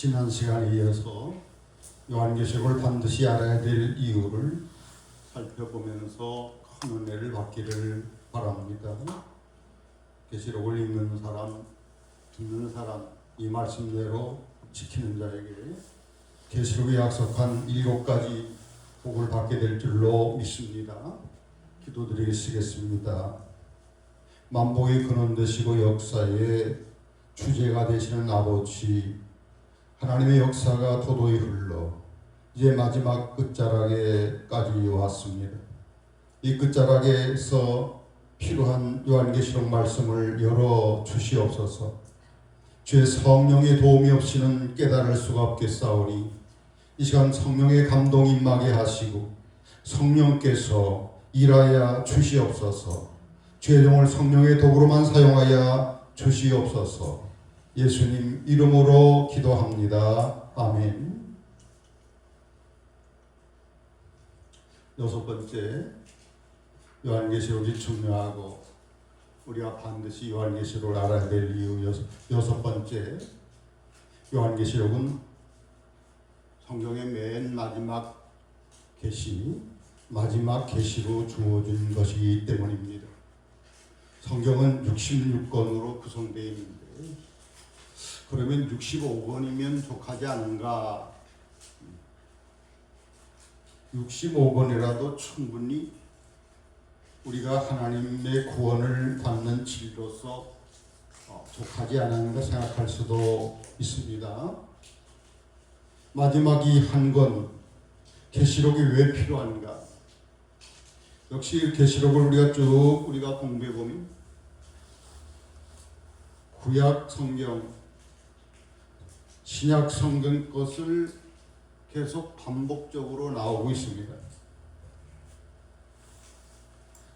지난 시간에 이어서 요한계시록을 반드시 알아야 될 이유를 살펴보면서 큰 은혜를 받기를 바랍니다. 계시록을 읽는 사람, 듣는 사람, 이 말씀대로 지키는 자에게 계시록이 약속한 7가지 복을 받게 될 줄로 믿습니다. 기도드리겠습니다. 만복의 근원 되시고 역사의 주제가 되시는 아버지, 하나님의 역사가 도도히 흘러 이제 마지막 끝자락에까지 왔습니다. 이 끝자락에서 필요한 요한계시록 말씀을 열어 주시옵소서. 주의 성령의 도움이 없이는 깨달을 수가 없겠사오니 이 시간 성령의 감동 임하게 하시고 성령께서 일하여 주시옵소서. 주의 종을 성령의 도구로만 사용하여 주시옵소서. 예수님 이름으로 기도합니다. 아멘. 6번째, 요한계시록이 중요하고 우리가 반드시 요한계시록을 알아야 될 이유 6번째, 요한계시록은 성경의 맨 마지막 계시, 마지막 계시로 주어진 것이기 때문입니다. 성경은 66권으로 구성되어 있는데 그러면 65권이면 족하지 않은가? 65권이라도 충분히 우리가 하나님의 구원을 받는 진리로서 족하지 않은가 생각할 수도 있습니다. 마지막 이 한 권, 계시록이 왜 필요한가? 역시 계시록을 우리가 공부해 보면 구약 성경, 신약 성경 것을 계속 반복적으로 나오고 있습니다.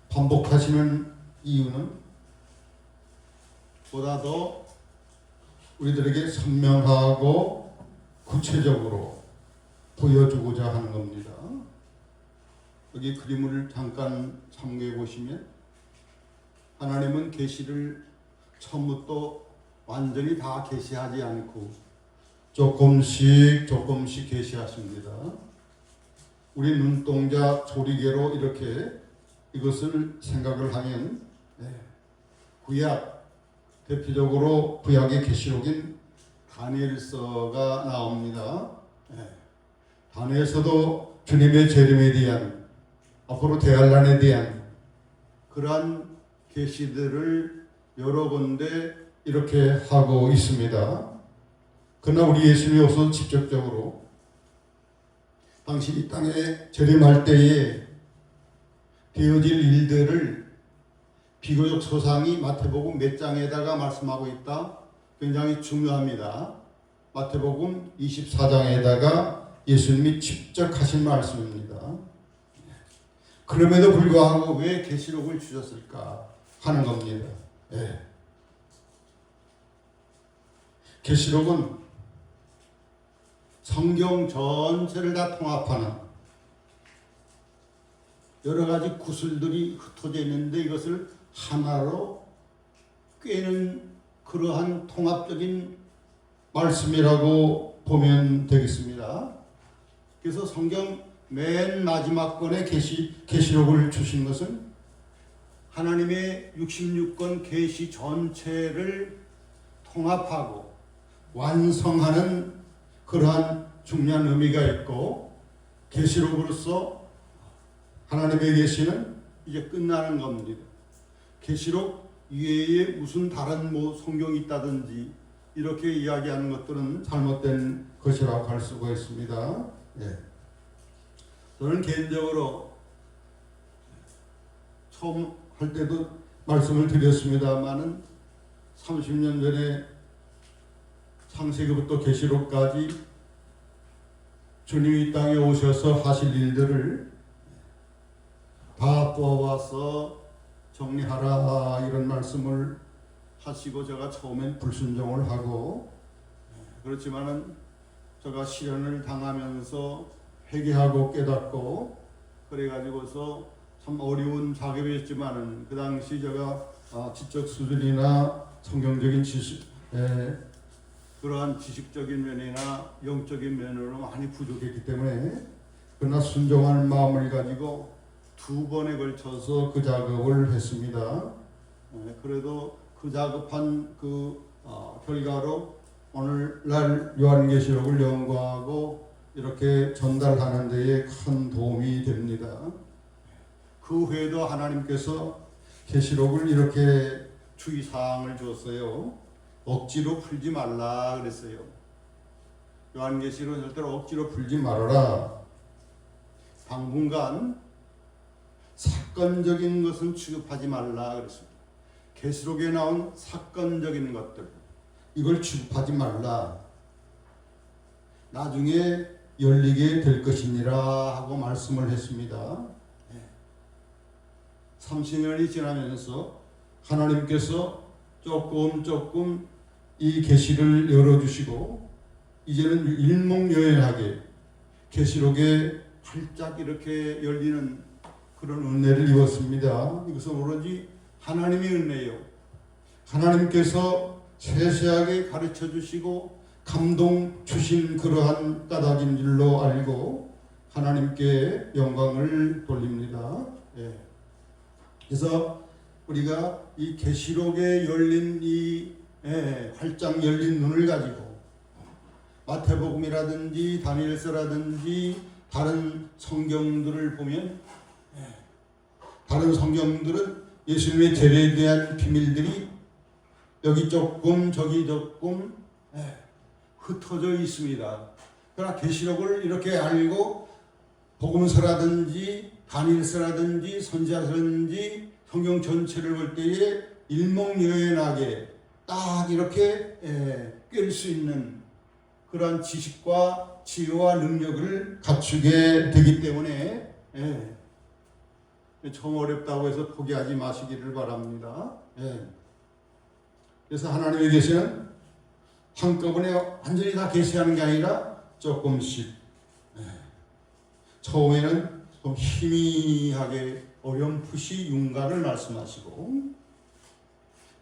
반복하시는 이유는 보다 더 우리들에게 선명하고 구체적으로 보여주고자 하는 겁니다. 여기 그림을 잠깐 참고해 보시면 하나님은 계시를 처음부터 완전히 다 계시하지 않고 조금씩 계시하십니다. 우리 눈동자 조리개로 이렇게 이것을 생각을 하면 구약, 대표적으로 구약의 계시록인 다니엘서가 나옵니다. 다니엘서도 주님의 재림에 대한, 앞으로 대할 난에 대한 그러한 계시들을 여러 군데 이렇게 하고 있습니다. 그러나 우리 예수님이 오셔서 직접적으로 당신 이 땅에 재림할 때에 되어질 일들을 비교적 소상히 마태복음 몇 장에다가 말씀하고 있다. 굉장히 중요합니다. 마태복음 24장에다가 예수님이 직접 하신 말씀입니다. 그럼에도 불구하고 왜 계시록을 주셨을까 하는 겁니다. 계시록은 성경 전체를 다 통합하는 여러 가지 구슬들이 흩어져 있는데 이것을 하나로 꿰는 그러한 통합적인 말씀이라고 보면 되겠습니다. 그래서 성경 맨 마지막 권의 계시록을 주신 것은 하나님의 66권 계시 전체를 통합하고 완성하는 그러한 중요한 의미가 있고, 계시록으로서 하나님의 계시는 이제 끝나는 겁니다. 계시록 이외에 무슨 다른 성경이 있다든지 이렇게 이야기하는 것들은 잘못된 것이라고 할 수가 있습니다. 저는 개인적으로 처음 할 때도 말씀을 드렸습니다마는 30년 전에 창세기부터 계시록까지 주님이 이 땅에 오셔서 하실 일들을 다 뽑아서 정리하라 이런 말씀을 하시고 제가 처음엔 불순종을 하고, 그렇지만은 제가 시련을 당하면서 회개하고 깨닫고 그래가지고서 참 어려운 작업이었지만은 그 당시 제가 지적 수준이나 성경적인 지식 그러한 지식적인 면이나 영적인 면으로 많이 부족했기 때문에 그러나 순종하는 마음을 가지고 2번에 걸쳐서 그 작업을 했습니다. 그래도 그 작업한 결과로 오늘날 요한계시록을 연구하고 이렇게 전달하는 데에 큰 도움이 됩니다. 그 후에도 하나님께서 계시록을 이렇게 주의사항을 줬어요. 억지로 풀지 말라 그랬어요. 요한계시록은 절대로 억지로 풀지 말아라. 당분간 사건적인 것은 취급하지 말라 그랬습니다. 계시록에 나온 사건적인 것들 이걸 취급하지 말라. 나중에 열리게 될 것이니라 하고 말씀을 했습니다. 30년이 지나면서 하나님께서 조금 이 계시를 열어주시고 이제는 일목요연하게 계시록에 활짝 이렇게 열리는 그런 은혜를 입었습니다. 이것은 오로지 하나님의 은혜요. 하나님께서 세세하게 가르쳐 주시고 감동 주신 그러한 까닭인 줄로 알고 하나님께 영광을 돌립니다. 그래서 우리가 이 계시록에 열린 이 활짝 열린 눈을 가지고 마태복음이라든지 다니엘서라든지 다른 성경들을 보면 다른 성경들은 예수님의 재래에 대한 비밀들이 여기 조금 저기 조금 흩어져 있습니다. 그러나 계시록을 이렇게 알고 복음서라든지 다니엘서라든지 선지자서라든지 성경 전체를 볼 때에 일목요연하게 딱 이렇게 꿰일 수 있는 그런 지식과 지혜와 능력을 갖추게 되기 때문에 좀 어렵다고 해서 포기하지 마시기를 바랍니다. 그래서 하나님의 계시는 한꺼번에 완전히 다 계시하는 게 아니라 조금씩 처음에는 좀 희미하게 어렴풋이 윤곽을 말씀하시고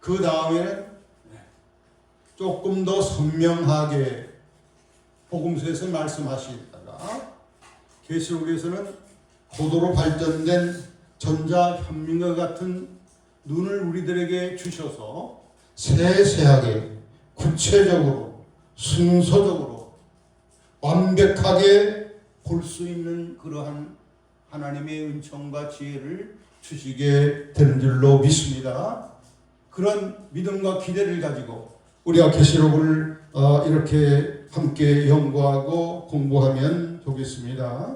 그 다음에는 조금 더 선명하게 복음서에서 말씀하시다가 계시록에서는 고도로 발전된 전자현민과 같은 눈을 우리들에게 주셔서 세세하게 구체적으로 순서적으로 완벽하게 볼 수 있는 그러한 하나님의 은총과 지혜를 주시게 되는 줄로 믿습니다. 그런 믿음과 기대를 가지고 우리가 계시록을 이렇게 함께 연구하고 공부하면 좋겠습니다.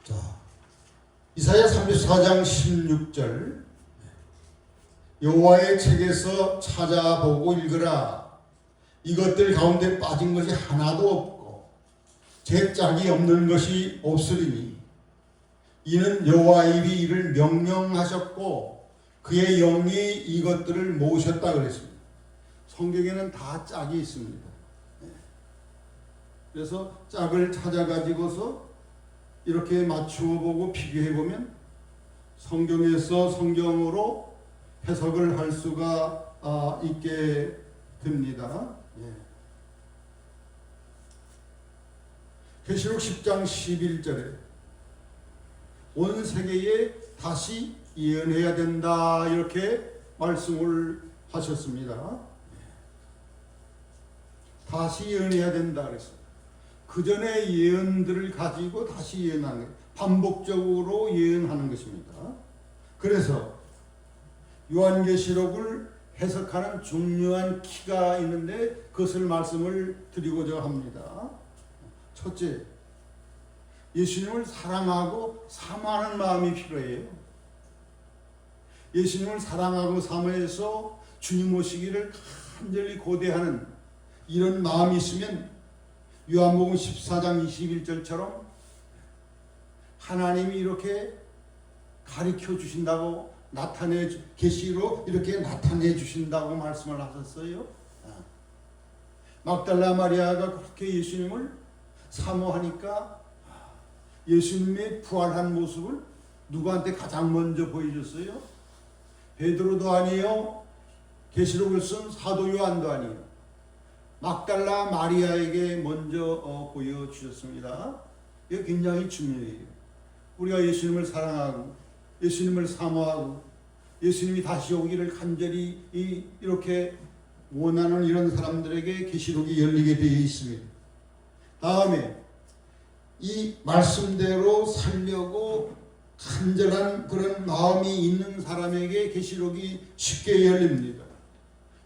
자, 이사야 34장 16절 여호와의 책에서 찾아보고 읽으라. 이것들 가운데 빠진 것이 하나도 없고 제 짝이 없는 것이 없으리니 이는 여호와의 입이 이를 명령하셨고 그의 영이 이것들을 모으셨다 그랬습니다. 성경에는 다 짝이 있습니다. 그래서 짝을 찾아가지고서 이렇게 맞추어 보고 비교해 보면 성경에서 성경으로 해석을 할 수가 있게 됩니다. 계시록 10장 11절에 온 세계에 다시 예언해야 된다 이렇게 말씀을 하셨습니다. 다시 예언해야 된다 그랬어요. 그 전에 예언들을 가지고 다시 예언하는 거예요. 반복적으로 예언하는 것입니다. 그래서 요한계시록을 해석하는 중요한 키가 있는데 그것을 말씀을 드리고자 합니다. 첫째, 예수님을 사랑하고 사모하는 마음이 필요해요. 예수님을 사랑하고 사모해서 주님 오시기를 간절히 고대하는 이런 마음이 있으면 요한복음 14장 21절처럼 하나님이 이렇게 가르쳐 주신다고 계시로 이렇게 나타내 주신다고 말씀을 하셨어요. 막달라 마리아가 그렇게 예수님을 사모하니까 예수님의 부활한 모습을 누구한테 가장 먼저 보여줬어요? 베드로도 아니에요, 계시록을 쓴 사도 요한도 아니에요. 막달라 마리아에게 먼저 보여주셨습니다. 이게 굉장히 중요해요. 우리가 예수님을 사랑하고 예수님을 사모하고 예수님이 다시 오기를 간절히 이렇게 원하는 이런 사람들에게 계시록이 열리게 되어 있습니다. 다음에 이 말씀대로 살려고 간절한 그런 마음이 있는 사람에게 계시록이 쉽게 열립니다.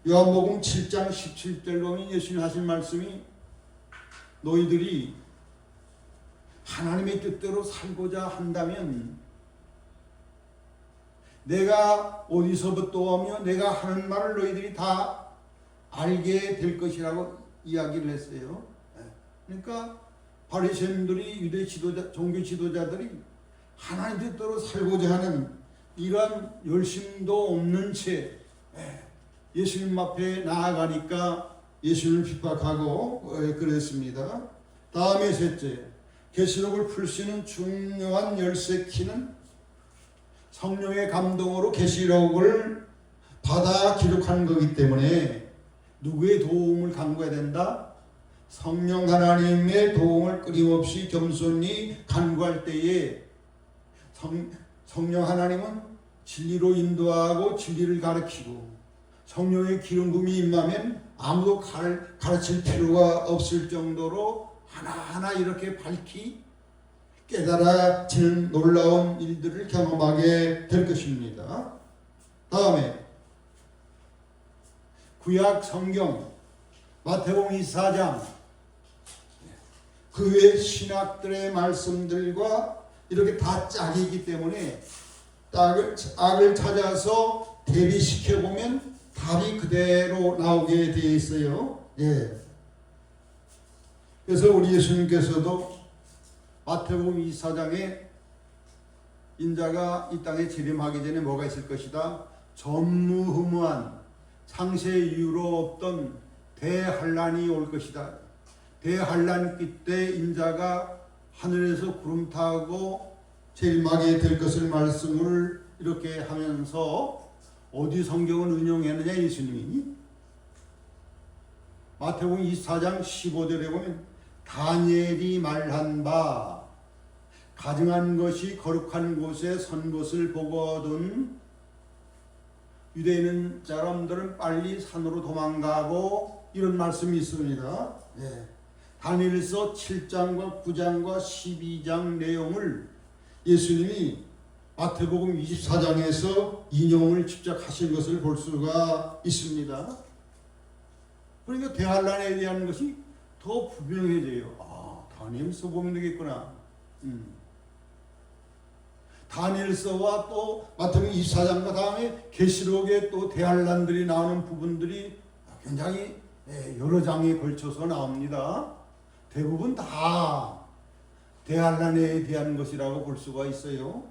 요한복음 7장 17절 보면 예수님 하신 말씀이 너희들이 하나님의 뜻대로 살고자 한다면 내가 어디서부터 오며 내가 하는 말을 너희들이 다 알게 될 것이라고 이야기를 했어요. 그러니까 바리새인들이 유대 지도자, 종교 지도자들이 하나님 뜻대로 살고자 하는 이런 열심도 없는 채 예수님 앞에 나아가니까 예수님을 핍박하고 그랬습니다. 다음에 셋째, 계시록을 풀 수 있는 중요한 열쇠 키는 성령의 감동으로 계시록을 받아 기록하는 거기 때문에 누구의 도움을 간구해야 된다? 성령 하나님의 도움을 끊임없이 겸손히 간구할 때에 성령 하나님은 진리로 인도하고 진리를 가르치고 성령의 기름 부음이 임하면 아무도 가르칠 필요가 없을 정도로 하나하나 이렇게 밝히 깨달아지는 놀라운 일들을 경험하게 될 것입니다. 다음에 구약 성경 마태복음 24장 그 외 신학들의 말씀들과 이렇게 다 짝이기 때문에 악을 찾아서 대비시켜 보면 답이 그대로 나오게 되어 있어요. 그래서 우리 예수님께서도 마태복음 24장에 인자가 이 땅에 재림하기 전에 뭐가 있을 것이다? 전무후무한 창세 이후로 없던 대환란이 올 것이다. 대환란 때 인자가 하늘에서 구름 타고 재림하게 될 것을 말씀을 이렇게 하면서 어디 성경을 인용했느냐 예수님이? 마태복음 24장 15절에 보면 다니엘이 말한 바 가증한 것이 거룩한 곳에 선 것을 보거든 유대인 사람들은 빨리 산으로 도망가고 이런 말씀이 있습니다. 다니엘서 7장과 9장과 12장 내용을 예수님이 마태복음 24장에서 인용을 직접 하신 것을 볼 수가 있습니다. 그러니까 대환란에 대한 것이 더 분명해져요. 다니엘서 보면 되겠구나. 다니엘서와 또 마태복음 24장과 다음에 계시록에 또 대환란들이 나오는 부분들이 굉장히 여러 장에 걸쳐서 나옵니다. 대부분 다 대환란에 대한 것이라고 볼 수가 있어요.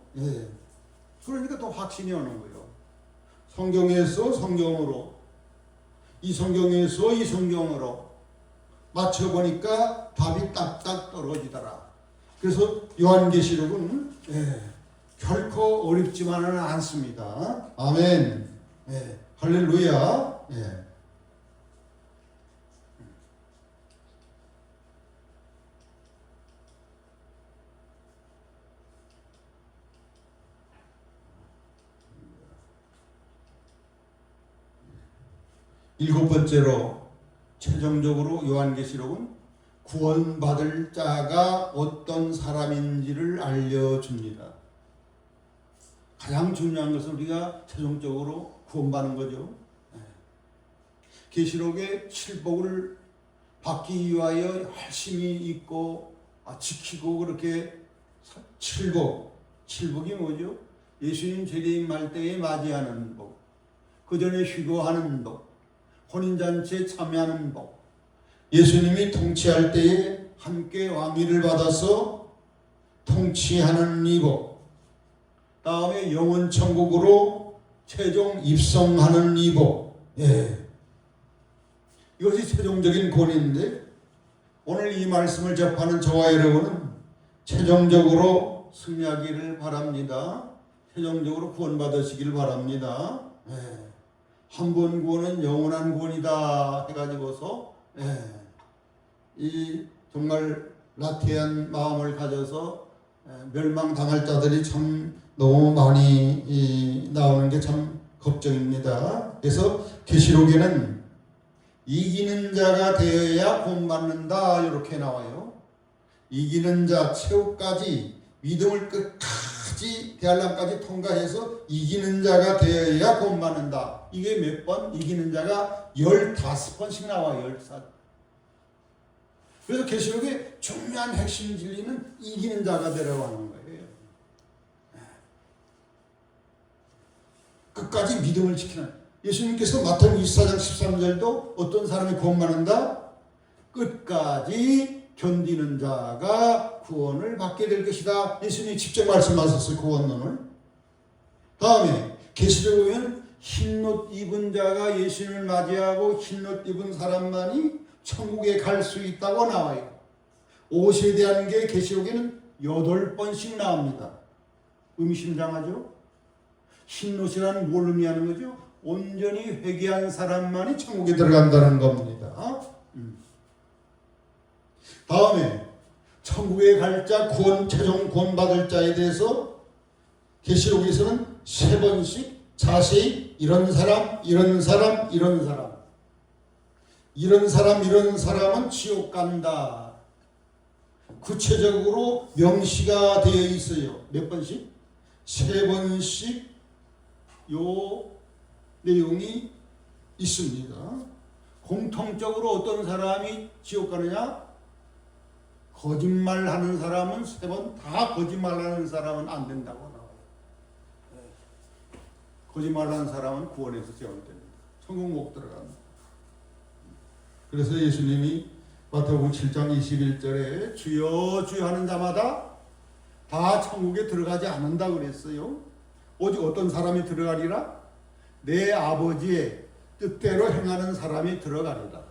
그러니까 또 확신이 오는 거예요. 성경에서 성경으로, 이 성경에서 이 성경으로 맞춰보니까 답이 딱딱 떨어지더라. 그래서 요한계시록은 결코 어렵지만은 않습니다. 아멘. 할렐루야. 7번째로 최종적으로 요한계시록은 구원받을 자가 어떤 사람인지를 알려줍니다. 가장 중요한 것은 우리가 최종적으로 구원받는 거죠. 계시록의 칠복을 받기 위하여 열심히 읽고 지키고 그렇게 칠복이 뭐죠? 예수님 재림할 때에 맞이하는 복, 그 전에 휴거하는 복, 혼인잔치에 참여하는 복, 예수님이 통치할 때에 함께 왕위를 받아서 통치하는 이 복, 다음에 영원천국으로 최종 입성하는 이 복. 이것이 최종적인 권위인데 오늘 이 말씀을 접하는 저와 여러분은 최종적으로 승리하기를 바랍니다. 최종적으로 구원받으시기를 바랍니다. 한 번 구원은 영원한 구원이다 해가지고서 이 정말 나태한 마음을 가져서 멸망당할 자들이 참 너무 많이 나오는 게 참 걱정입니다. 그래서 계시록에는 이기는 자가 되어야 구원받는다 이렇게 나와요. 이기는 자 최후까지 믿음을 끝까지 대한람까지 통과해서 이기는 자가 되어야 구원받는다. 이게 몇 번? 이기는 자가 15번씩 나와요. 14. 그래서 계시록의 중요한 핵심 진리는 이기는 자가 되라고 하는 거예요. 끝까지 믿음을 지키는. 예수님께서 마태복음 24장 13절도 어떤 사람이 구원받는다? 끝까지 견디는 자가 구원을 받게 될 것이다. 예수님이 직접 말씀하셨어요. 구원론을. 다음에 계시록에 보면 흰옷 입은 자가 예수님을 맞이하고 흰옷 입은 사람만이 천국에 갈 수 있다고 나와요. 옷에 대한 게 계시록에는 8번씩 나옵니다. 의미심장하죠? 흰옷이라는 뭘 의미하는 거죠? 온전히 회개한 사람만이 천국에 들어간다는 겁니다. 다음에 천국에 갈 자, 최종 구원 받을 자에 대해서 계시록에서는 3번씩 자세히 이런 사람, 이런 사람, 이런 사람, 이런 사람, 이런 사람은 지옥 간다. 구체적으로 명시가 되어 있어요. 몇 번씩? 3번씩 요 내용이 있습니다. 공통적으로 어떤 사람이 지옥 가느냐? 거짓말하는 사람은 3번 다 거짓말하는 사람은 안 된다고 나와요. 거짓말하는 사람은 구원에서 제외됩니다. 천국 못 들어갑니다. 그래서 예수님이 마태복음 7장 21절에 주여 주여 하는 자마다 다 천국에 들어가지 않는다 그랬어요. 오직 어떤 사람이 들어가리라? 내 아버지의 뜻대로 행하는 사람이 들어가리라.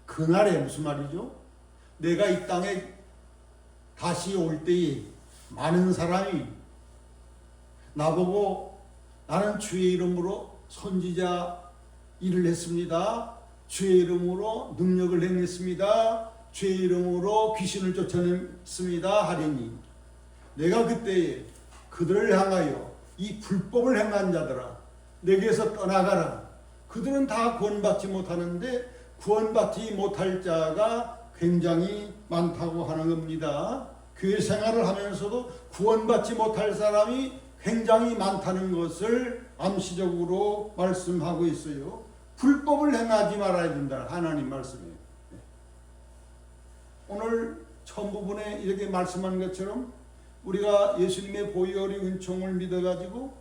그날에 무슨 말이죠? 내가 이 땅에 다시 올 때에 많은 사람이 나보고 나는 주의 이름으로 선지자 일을 했습니다. 주의 이름으로 능력을 행했습니다. 주의 이름으로 귀신을 쫓아냈습니다. 하리니 내가 그때에 그들을 향하여 이 불법을 행한 자들아 내게서 떠나가라. 그들은 다 구원받지 못하는데 구원받지 못할 자가 굉장히 많다고 하는 겁니다. 교회 생활을 하면서도 구원받지 못할 사람이 굉장히 많다는 것을 암시적으로 말씀하고 있어요. 불법을 행하지 말아야 된다. 하나님 말씀이에요. 오늘 첫 부분에 이렇게 말씀한 것처럼 우리가 예수님의 보혈의 은총을 믿어가지고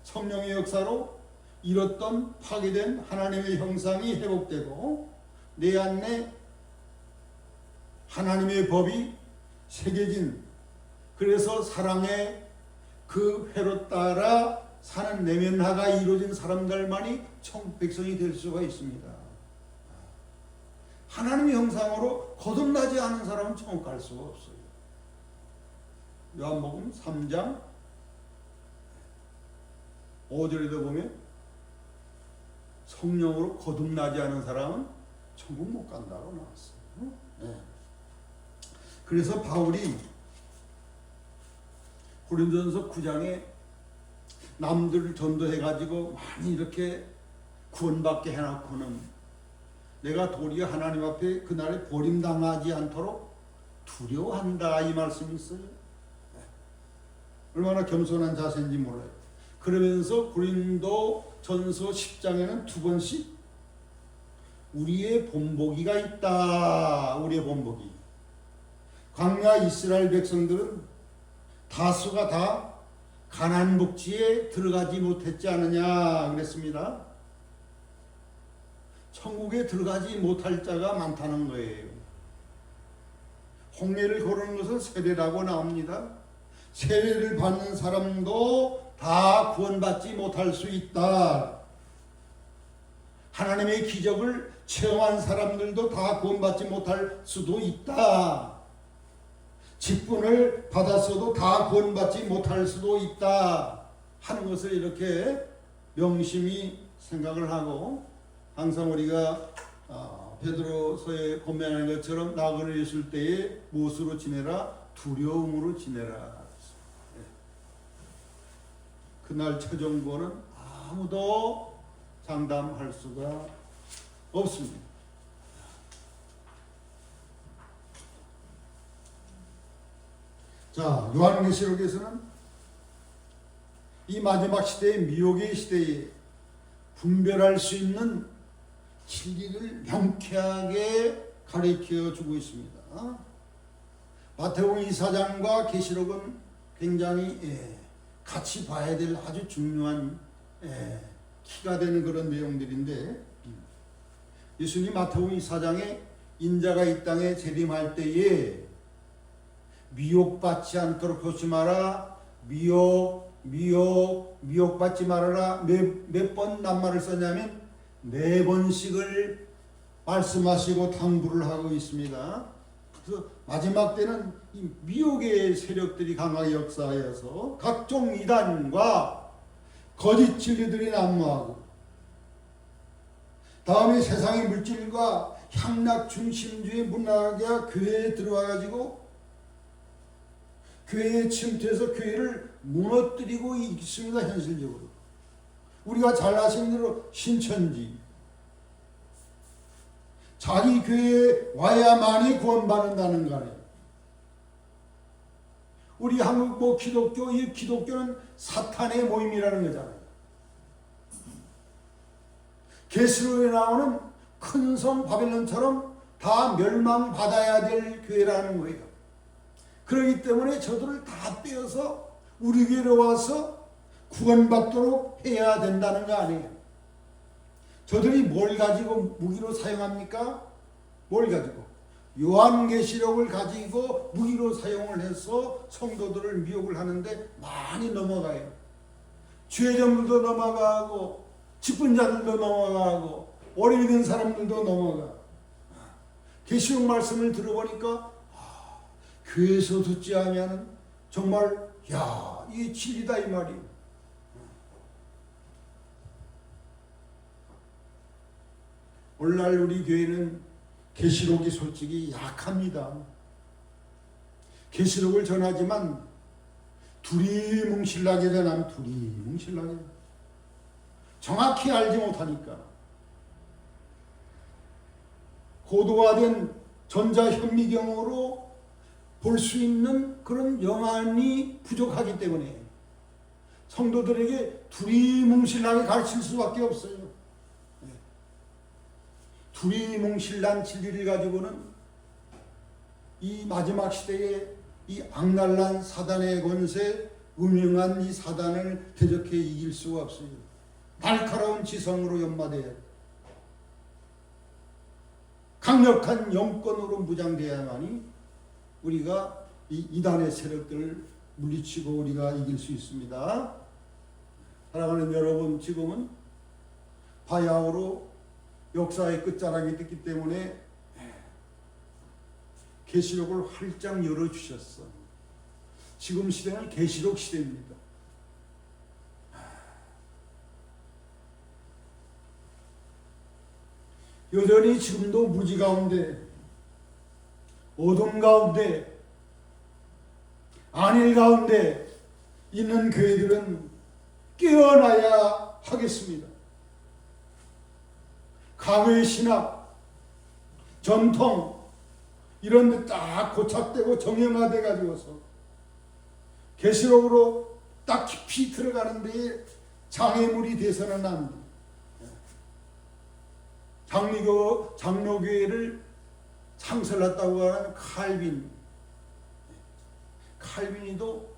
성령의 역사로 잃었던 파괴된 하나님의 형상이 회복되고 내 안에 하나님의 법이 새겨진, 그래서 사랑의 그 회로 따라 사는 내면화가 이루어진 사람들만이 천국 백성이 될 수가 있습니다. 하나님의 형상으로 거듭나지 않은 사람은 천국 갈 수가 없어요. 요한복음 3장 5절에도 보면 성령으로 거듭나지 않은 사람은 천국 못 간다고 나왔어요. 네. 그래서 바울이 고린도전서 9장에 남들을 전도해가지고 많이 이렇게 구원받게 해놓고는 내가 도리어 하나님 앞에 그날에 버림당하지 않도록 두려워한다 이 말씀이 있어요. 얼마나 겸손한 자세인지 몰라요. 그러면서 고린도전서 10장에는 2번씩 우리의 본보기가 있다. 우리의 본보기. 광야 이스라엘 백성들은 다수가 다 가나안 복지에 들어가지 못했지 않느냐 그랬습니다. 천국에 들어가지 못할 자가 많다는 거예요. 홍해를 거르는 것은 세례라고 나옵니다. 세례를 받는 사람도 다 구원받지 못할 수 있다. 하나님의 기적을 체험한 사람들도 다 구원받지 못할 수도 있다. 직분을 받았어도 다 구원받지 못할 수도 있다 하는 것을 이렇게 명심히 생각을 하고 항상 우리가 베드로서에 고면하는 것처럼 나그네 있을 때에 무엇으로 지내라? 두려움으로 지내라. 그날 최종고는 아무도 장담할 수가 없습니다. 자, 요한계시록에서는 이 마지막 시대의 미혹의 시대에 분별할 수 있는 진리를 명쾌하게 가르쳐 주고 있습니다. 마태복음 2사장과 계시록은 굉장히 같이 봐야 될 아주 중요한 키가 되는 그런 내용들인데, 예수님 마태복음 2사장에 인자가 이 땅에 재림할 때에 미혹받지 않도록 조심하라, 미혹받지 말아라. 몇 번 낱말을 썼냐면 4번씩을 말씀하시고 당부를 하고 있습니다. 그래서 마지막 때는 이 미혹의 세력들이 강하게 역사하여서 각종 이단과 거짓 진리들이 난무하고, 다음에 세상의 물질과 향락 중심주의 문화가 교회에 들어와가지고 교회에 침투해서 교회를 무너뜨리고 있습니다. 현실적으로 우리가 잘 아시는 대로 신천지, 자기 교회에 와야만이 구원받는다는 거 아니에요. 우리 한국 기독교, 이 기독교는 사탄의 모임이라는 거잖아요. 계시록에 나오는 큰 성 바벨론처럼 다 멸망받아야 될 교회라는 거예요. 그렇기 때문에 저들을 다 빼어서 우리 교회로 와서 구원받도록 해야 된다는 거 아니에요. 저들이 뭘 가지고 무기로 사용합니까? 뭘 가지고? 요한계시록을 가지고 무기로 사용을 해서 성도들을 미혹을 하는데 많이 넘어가요. 죄정들도 넘어가고 직분자들도 넘어가고 오래 믿은 사람들도 넘어가. 계시록 말씀을 들어보니까 교회에서 듣지 않으면 정말 이게 진리다 이 말이에요. 오늘날 우리 교회는 계시록이 솔직히 약합니다. 계시록을 전하지만 두리뭉실하게 전하면 두리뭉실하게 정확히 알지 못하니까 고도화된 전자현미경으로 볼 수 있는 그런 영안이 부족하기 때문에 성도들에게 두리뭉실하게 가르칠 수밖에 없어요. 두리뭉실한 진리를 가지고는 이 마지막 시대에 이 악랄한 사단의 권세, 음흉한 이 사단을 대적해 이길 수가 없어요. 날카로운 지성으로 연마돼야 돼. 강력한 영권으로 무장돼야만이 우리가 이 이단의 세력들을 물리치고 우리가 이길 수 있습니다. 사랑하는 여러분, 지금은 바야흐로 역사의 끝자락이 됐기 때문에 계시록을 활짝 열어주셨어. 지금 시대는 계시록 시대입니다. 여전히 지금도 무지 가운데, 어둠 가운데, 안일 가운데 있는 교회들은 깨어나야 하겠습니다. 과거의 신학, 전통 이런 데 딱 고착되고 정형화돼 가지고서 계시록으로 딱 깊이 들어가는 데에 장애물이 돼서는 안 돼. 장로교회를 창설했다고 하는 칼빈이도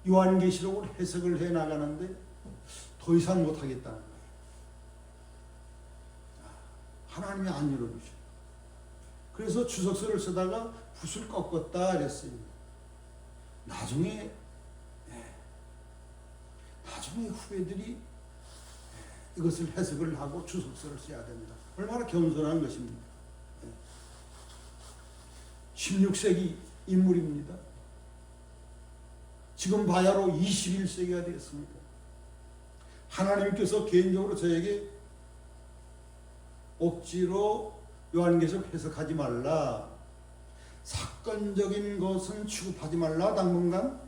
요한계시록을 해석을 해 나가는데 더 이상 못하겠다는 거예요. 하나님이 안 열어주셔. 그래서 주석서를 쓰다가 붓을 꺾었다 그랬어요. 나중에 후배들이 이것을 해석을 하고 주석서를 써야 된다. 얼마나 겸손한 것입니까? 16세기 인물입니다. 지금 바야흐로 21세기가 되었습니다. 하나님께서 개인적으로 저에게 억지로 요한계시록 해석하지 말라, 사건적인 것은 취급하지 말라, 당분간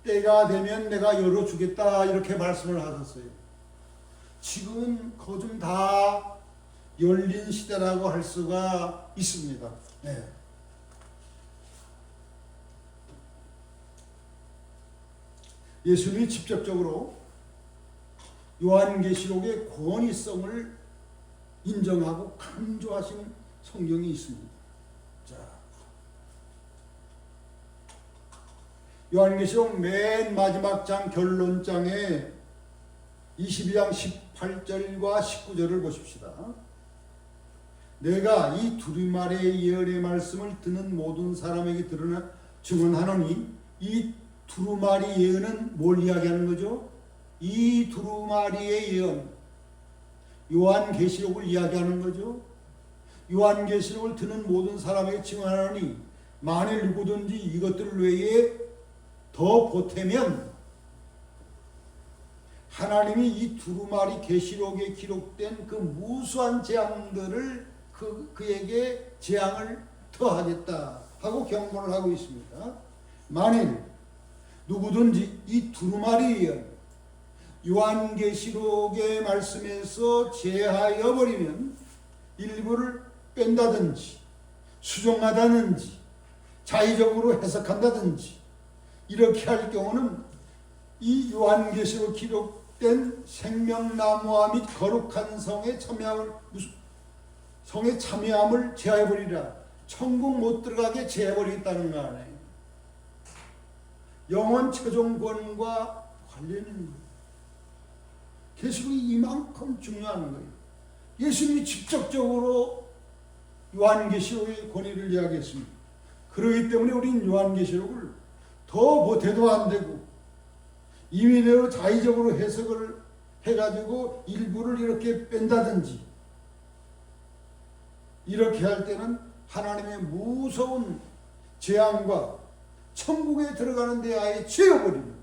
때가 되면 내가 열어주겠다, 이렇게 말씀을 하셨어요. 지금은 거좀 다 열린 시대라고 할 수가 있습니다. 네. 예수님이 직접적으로 요한계시록의 권위성을 인정하고 강조하신 성경이 있습니다. 자, 요한계시록 맨 마지막 장 결론장에 22장 18절과 19절을 보십시다. 내가 이 두루마리의 예언의 말씀을 듣는 모든 사람에게 드러나 증언하노니, 이 두루마리 예언은 뭘 이야기하는 거죠? 이 두루마리의 예언, 요한계시록을 이야기하는 거죠. 요한계시록을 듣는 모든 사람에게 증언하노니, 만일 누구든지 이것들 외에 더 보태면 하나님이 이 두루마리 계시록에 기록된 그 무수한 재앙들을 그에게 재앙을 더하겠다 하고 경고를 하고 있습니다. 만일 누구든지 이 두루마리 예언, 요한계시록의 말씀에서 제하여 버리면, 일부를 뺀다든지 수정하다든지 자의적으로 해석한다든지 이렇게 할 경우는 이 요한계시록 기록된 생명나무와 및 거룩한 성에 참여함을 제하여버리라. 천국 못 들어가게 제해버리겠다는 거 아니에요. 영원 최종권과 관련이 있는 거예요. 계시록이 이만큼 중요한 거예요. 예수님이 직접적으로 요한계시록의 권위를 이야기했습니다. 그렇기 때문에 우리는 요한계시록을 더 보태도 안 되고 임의대로 자의적으로 해석을 해가지고 일부를 이렇게 뺀다든지 이렇게 할 때는 하나님의 무서운 재앙과 천국에 들어가는 데 아예 죄어버리는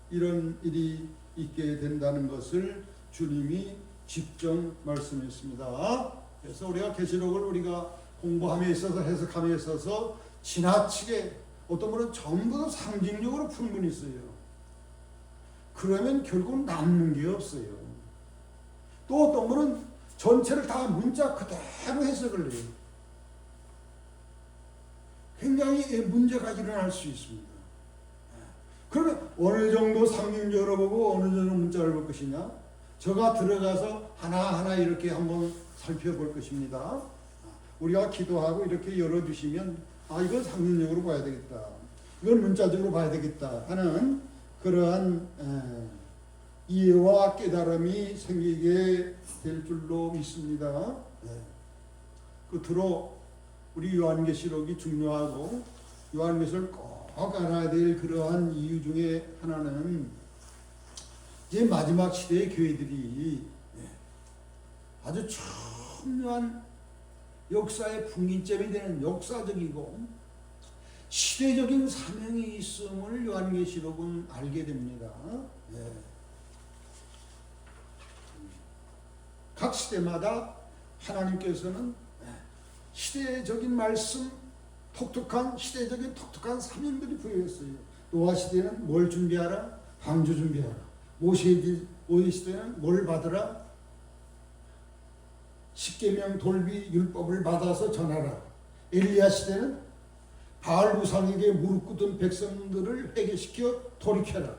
이런 일이 있게 된다는 것을 주님이 직접 말씀했습니다. 그래서 우리가 계시록을 우리가 공부함에 있어서 해석함에 있어서 지나치게 어떤 분은 전부 다 상징적으로 푸는 분이 있어요. 그러면 결국 남는 게 없어요. 또 어떤 분은 전체를 다 문자 그대로 해석을 해요. 굉장히 문제가 일어날 수 있습니다. 그러면 어느 정도 상징적으로 보고 어느 정도 문자를 볼 것이냐? 저가 들어가서 하나하나 이렇게 한번 살펴볼 것입니다. 우리가 기도하고 이렇게 열어주시면 이건 상징적으로 봐야 되겠다, 이건 문자적으로 봐야 되겠다 하는 그러한 이해와 깨달음이 생기게 될 줄로 믿습니다. 끝으로 우리 요한계시록이 중요하고 요한계시록을 꼭 알아야 될 그러한 이유 중에 하나는 이제 마지막 시대의 교회들이 아주 중요한 역사의 분기점이 되는 역사적이고 시대적인 사명이 있음을 요한계시록은 알게 됩니다. 각 시대마다 하나님께서는 시대적인 말씀, 시대적인 독특한 사명들이 부여했어요. 노아 시대는 뭘 준비하라? 방주 준비하라. 모세 시대는 뭘 받으라? 십계명 돌비 율법을 받아서 전하라. 엘리야 시대는 바알 우상에게 무릎 꿇던 백성들을 회개시켜 돌이켜라.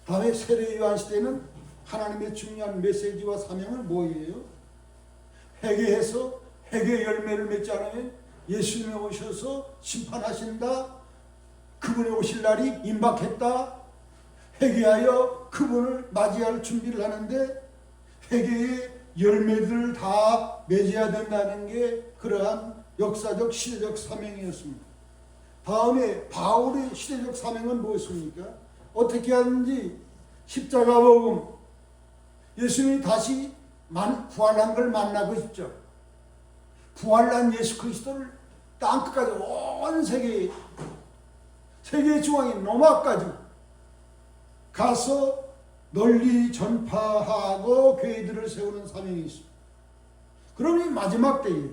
다음에 세례 요한 시대는 하나님의 중요한 메시지와 사명은 뭐예요? 회개해서 회개 열매를 맺지 않으면 예수님이 오셔서 심판하신다. 그분이 오실 날이 임박했다. 회개하여 그분을 맞이할 준비를 하는데 회개의 열매들을 다 맺어야 된다는 게 그러한 역사적 시대적 사명이었습니다. 다음에 바울의 시대적 사명은 무엇입니까? 어떻게 하는지 십자가 복음, 예수님이 다시 부활한 걸 만나고 있죠. 부활한 예수 그리스도를 땅끝까지 온 세계에 세계 중앙인 로마까지 가서 널리 전파하고 교회들을 세우는 사명이 있습니다. 그러니 마지막 때에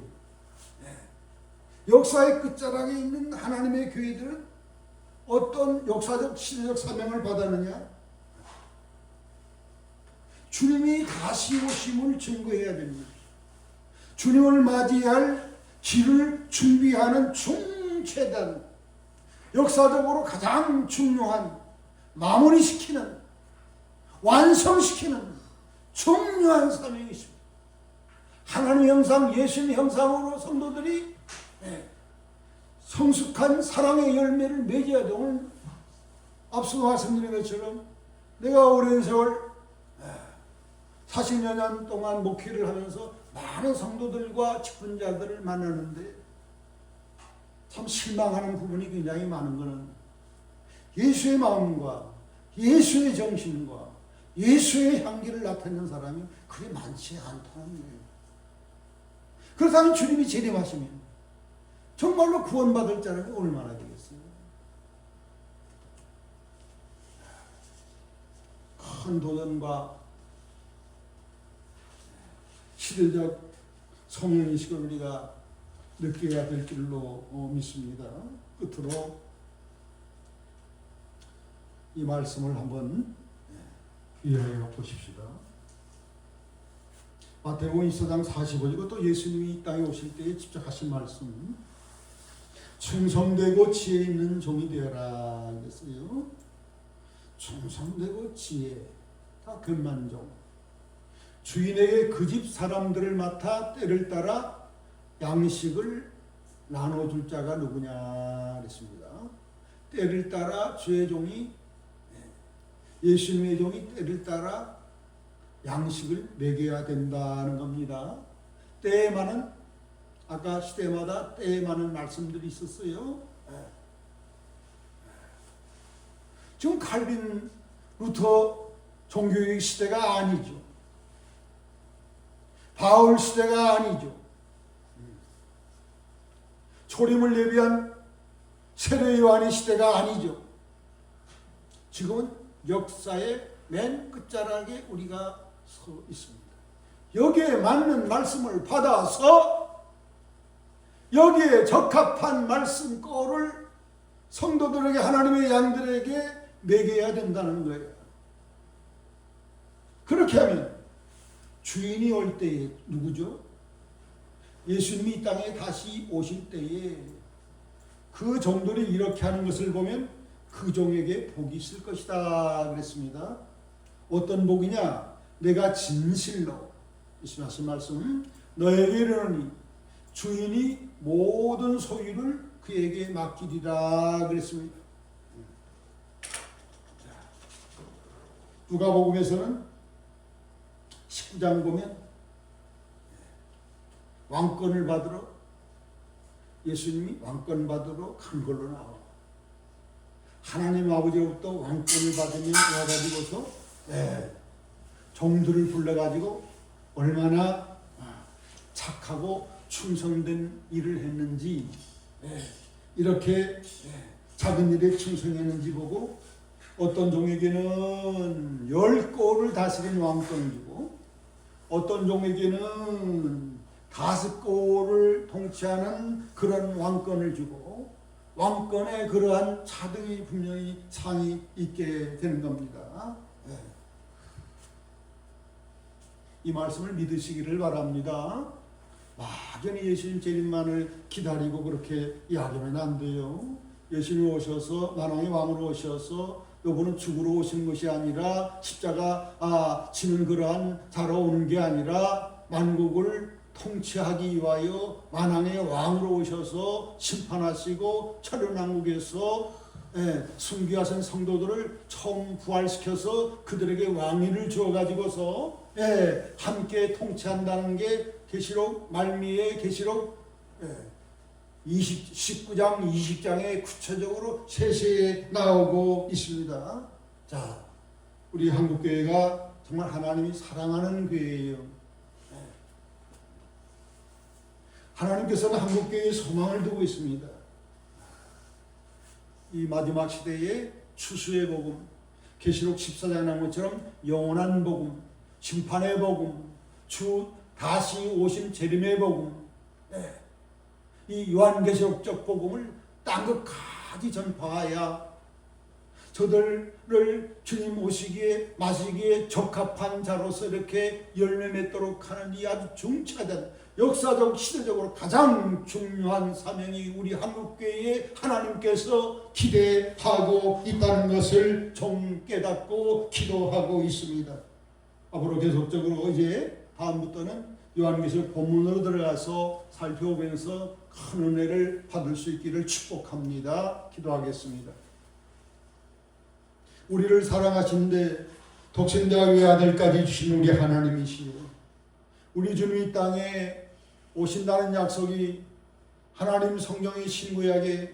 역사의 끝자락에 있는 하나님의 교회들은 어떤 역사적 시대적 사명을 받았느냐? 주님이 다시 오심을 증거해야 됩니다. 주님을 맞이할 길을 준비하는 중최단, 역사적으로 가장 중요한, 마무리시키는, 완성시키는 중요한 사명이 있습니다. 하나님 형상, 예수님 형상으로 성도들이 성숙한 사랑의 열매를 맺어야 돼. 오늘 앞서 말씀드린 것처럼 내가 오랜 세월 40여 년 동안 목회를 하면서 많은 성도들과 직분자들을 만나는데 참 실망하는 부분이 굉장히 많은 것은 예수의 마음과 예수의 정신과 예수의 향기를 나타내는 사람이 그리 많지 않다는 거예요. 그렇다면 주님이 재림하시면 정말로 구원받을 자는 얼마나 되겠어요? 큰 도전과 시대적 성령의식을 우리가 느껴야 될 줄로 믿습니다. 끝으로 이 말씀을 한번 이해해 보십시다. 마태복음 24장 45절, 이것도 예수님이 이 땅에 오실 때에 직접 하신 말씀. 충성되고 지혜 있는 종이 되어라 그랬어요. 충성되고 지혜, 다 근만종. 주인에게 그 집 사람들을 맡아 때를 따라 양식을 나눠줄 자가 누구냐 그랬습니다. 때를 따라 주의 종이, 예수님의 종이 때를 따라 양식을 먹여야 된다는 겁니다. 때에 많은, 아까 시대마다 때에 많은 말씀들이 있었어요. 지금 칼빈 루터 종교의 시대가 아니죠. 바울 시대가 아니죠. 초림을 예비한 세례 요한의 시대가 아니죠. 지금은 역사의 맨 끝자락에 우리가 서 있습니다. 여기에 맞는 말씀을 받아서 여기에 적합한 말씀거를 성도들에게, 하나님의 양들에게 먹여야 된다는 거예요. 그렇게 하면 주인이 올 때에 누구죠? 예수님이 이 땅에 다시 오실 때에 그 종들이 이렇게 하는 것을 보면 그 종에게 복이 있을 것이다 그랬습니다. 어떤 복이냐? 내가 진실로, 예수님 하신 말씀, 너에게 이르노니 주인이 모든 소유를 그에게 맡기리라 그랬습니다. 누가복음에서는 19장 보면 왕권을 받으러, 예수님이 왕권 받으러 간 걸로 나와. 하나님 아버지로부터 왕권을 받으면 와가지고서 종들을 불러가지고 얼마나 착하고 충성된 일을 했는지, 이렇게 작은 일에 충성했는지 보고 어떤 종에게는 10고을 다스린 왕권을 주고 어떤 종에게는 5고을을 통치하는 그런 왕권을 주고 왕권에 그러한 차등이 분명히 상이 있게 되는 겁니다. 이 말씀을 믿으시기를 바랍니다. 막연히 예수님 재림만을 기다리고 그렇게 이야기하면 안 돼요. 예수님이 오셔서 만왕의 왕으로 오셔서 요번은 죽으러 오신 것이 아니라 십자가 지는 그러한 자로 오는 게 아니라 만국을 통치하기 위하여 만왕의 왕으로 오셔서 심판하시고 천년왕국에서 순교하신 성도들을 처음 부활시켜서 그들에게 왕위를 주어가지고서 함께 통치한다는 게 계시록 말미에 계시록 19장 20장에 구체적으로 세세히 나오고 있습니다. 자, 우리 한국교회가 정말 하나님이 사랑하는 교회예요. 하나님께서는 한국교회에 소망을 두고 있습니다. 이 마지막 시대의 추수의 복음, 계시록 14장에 나온 것처럼 영원한 복음, 심판의 복음, 주 다시 오심 재림의 복음, 이 요한계시록적 복음을 땅 끝까지 전파하여 저들을 주님 오시기에 마시기에 적합한 자로서 이렇게 열매 맺도록 하는 이 아주 중차대한 역사적 시대적으로 가장 중요한 사명이 우리 한국교회에 하나님께서 기대하고 있다는 것을 좀 깨닫고 기도하고 있습니다. 앞으로 계속적으로 이제 다음부터는 요한계시록 본문으로 들어가서 살펴보면서 큰 은혜를 받을 수 있기를 축복합니다. 기도하겠습니다. 우리를 사랑하신데 독생자 외아들까지 주신 우리 하나님이시요, 우리 주님이 땅에 오신다는 약속이 하나님 성경의 신구약에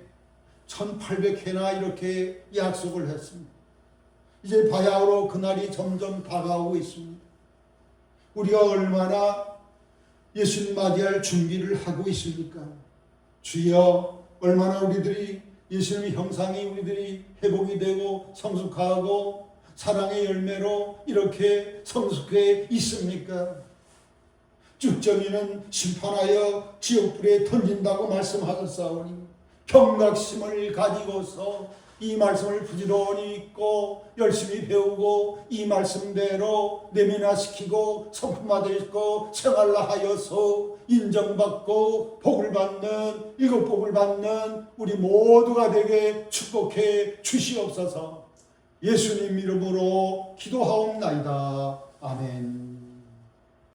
1800회나 이렇게 약속을 했습니다. 이제 바야흐로 그날이 점점 다가오고 있습니다. 우리가 얼마나 예수님 맞이할 준비를 하고 있습니까? 주여, 얼마나 우리들이 예수님의 형상이 우리들이 회복이 되고 성숙하고 사랑의 열매로 이렇게 성숙해 있습니까? 쭉정이는 심판하여 지옥불에 던진다고 말씀하셨사오니 경각심을 가지고서 이 말씀을 부지런히 읽고 열심히 배우고 이 말씀대로 내면화시키고 성품화되고 생활화하여서 인정받고 복을 받는 일곱 복을 받는 우리 모두가 되게 축복해 주시옵소서. 예수님 이름으로 기도하옵나이다. 아멘.